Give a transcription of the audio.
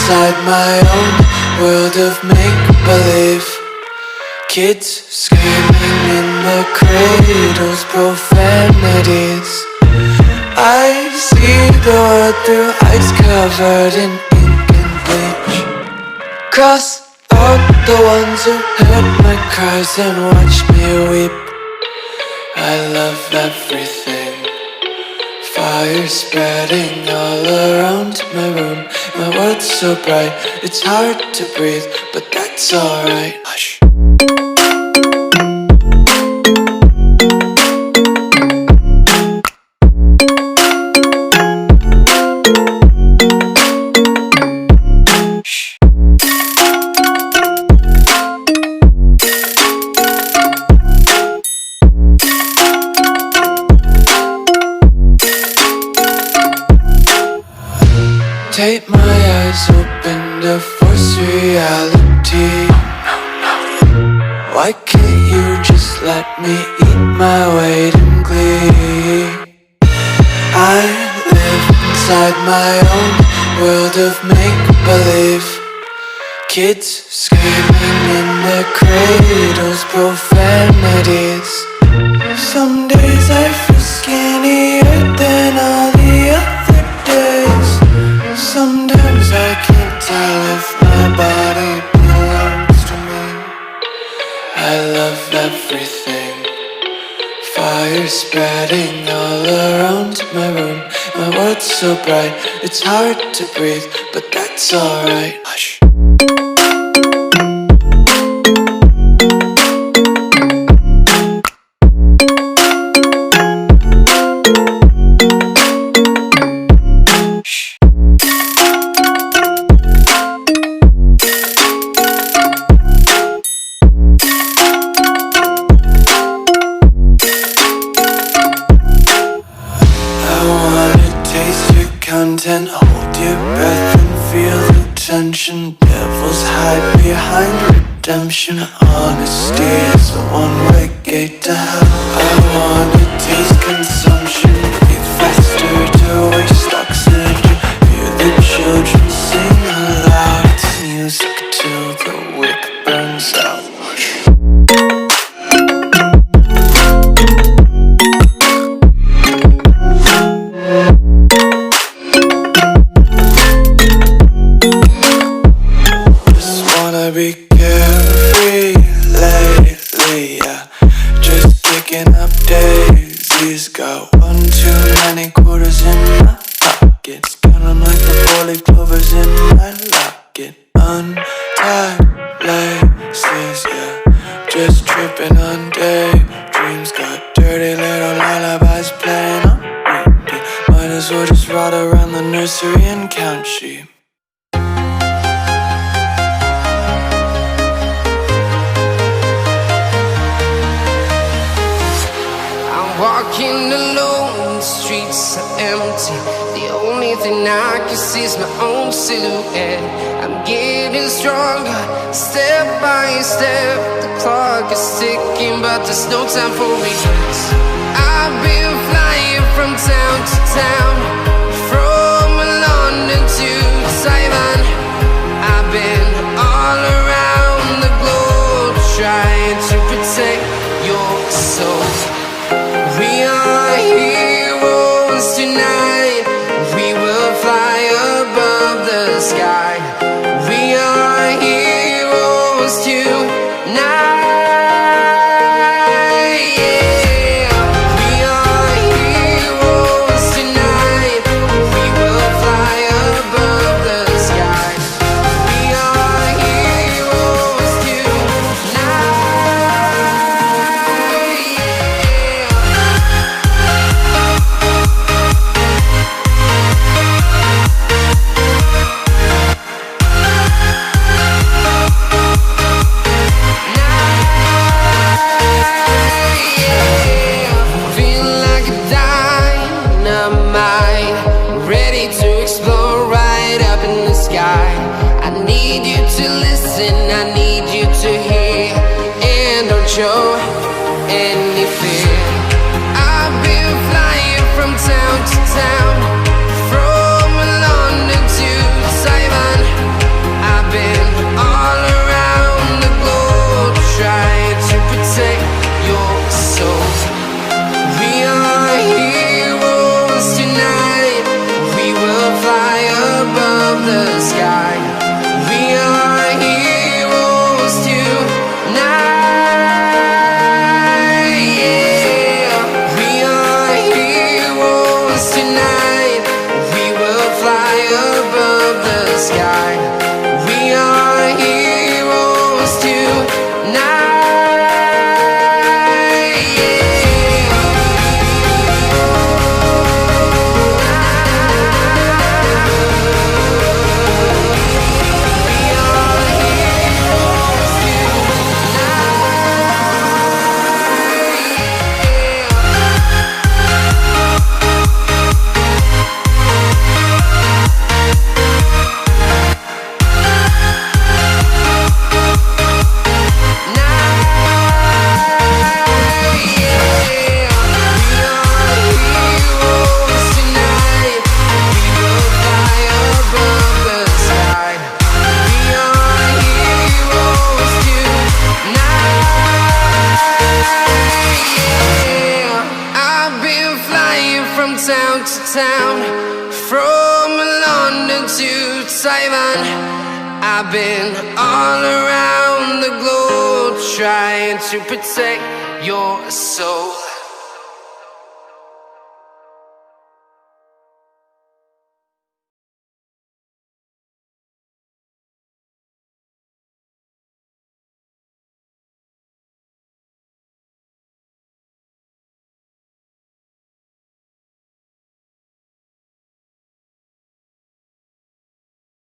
inside my own world of make-believe. Kids screaming in the cradles, profanities. I see the world through eyes covered in ink and bleach. Cross out the ones who heard my cries and watched me weep. I love everything. Fire spreading all around my room. My world's so bright, it's hard to breathe, but that's alright. Hush. Take my eyes open to force reality. Why can't you just let me eat my weight in glee? I live inside my own world of make-believe. Kids screaming in their cradles, profanities. Some days I feel skinnier than all the other days. Sometimes I can't tell if my body belongs to me. I love everything. Fire spreading all around my room. My world's so bright, it's hard to breathe, but that's alright. Hush. Content, hold your breath and feel the tension. Devils hide behind redemption. Honesty is a one-way gate to hell. I wanna taste consumption. Breathe faster to waste oxygen. Hear the children sing aloud. It's music till the wick burns out. Be carefree lately, yeah. Just picking up daisies. Got one too many quarters in my pockets. Counting like the 4-leaf clovers in my locket. Untied laces, yeah. Just tripping on daydreams. Got dirty little lullabies playing on repeat. Might as well just ride around the nursery and count sheep. Walking alone, the streets are empty. The only thing I can see is my own silhouette. I'm getting stronger, step by step. The clock is ticking, but there's no time for regrets. I've been flying from town to town, from London to Taiwan. I've been all around the globe, trying to protect your soul. We are heroes tonight. We will fly above the sky. We are heroes tonight. Yeah. We are heroes tonight. We will fly above the sky. We are heroes tonight. Show any fear. I've been flying from town to town, from London to Taiwan. town, from London to Taiwan. I've been all around the globe trying to protect your soul.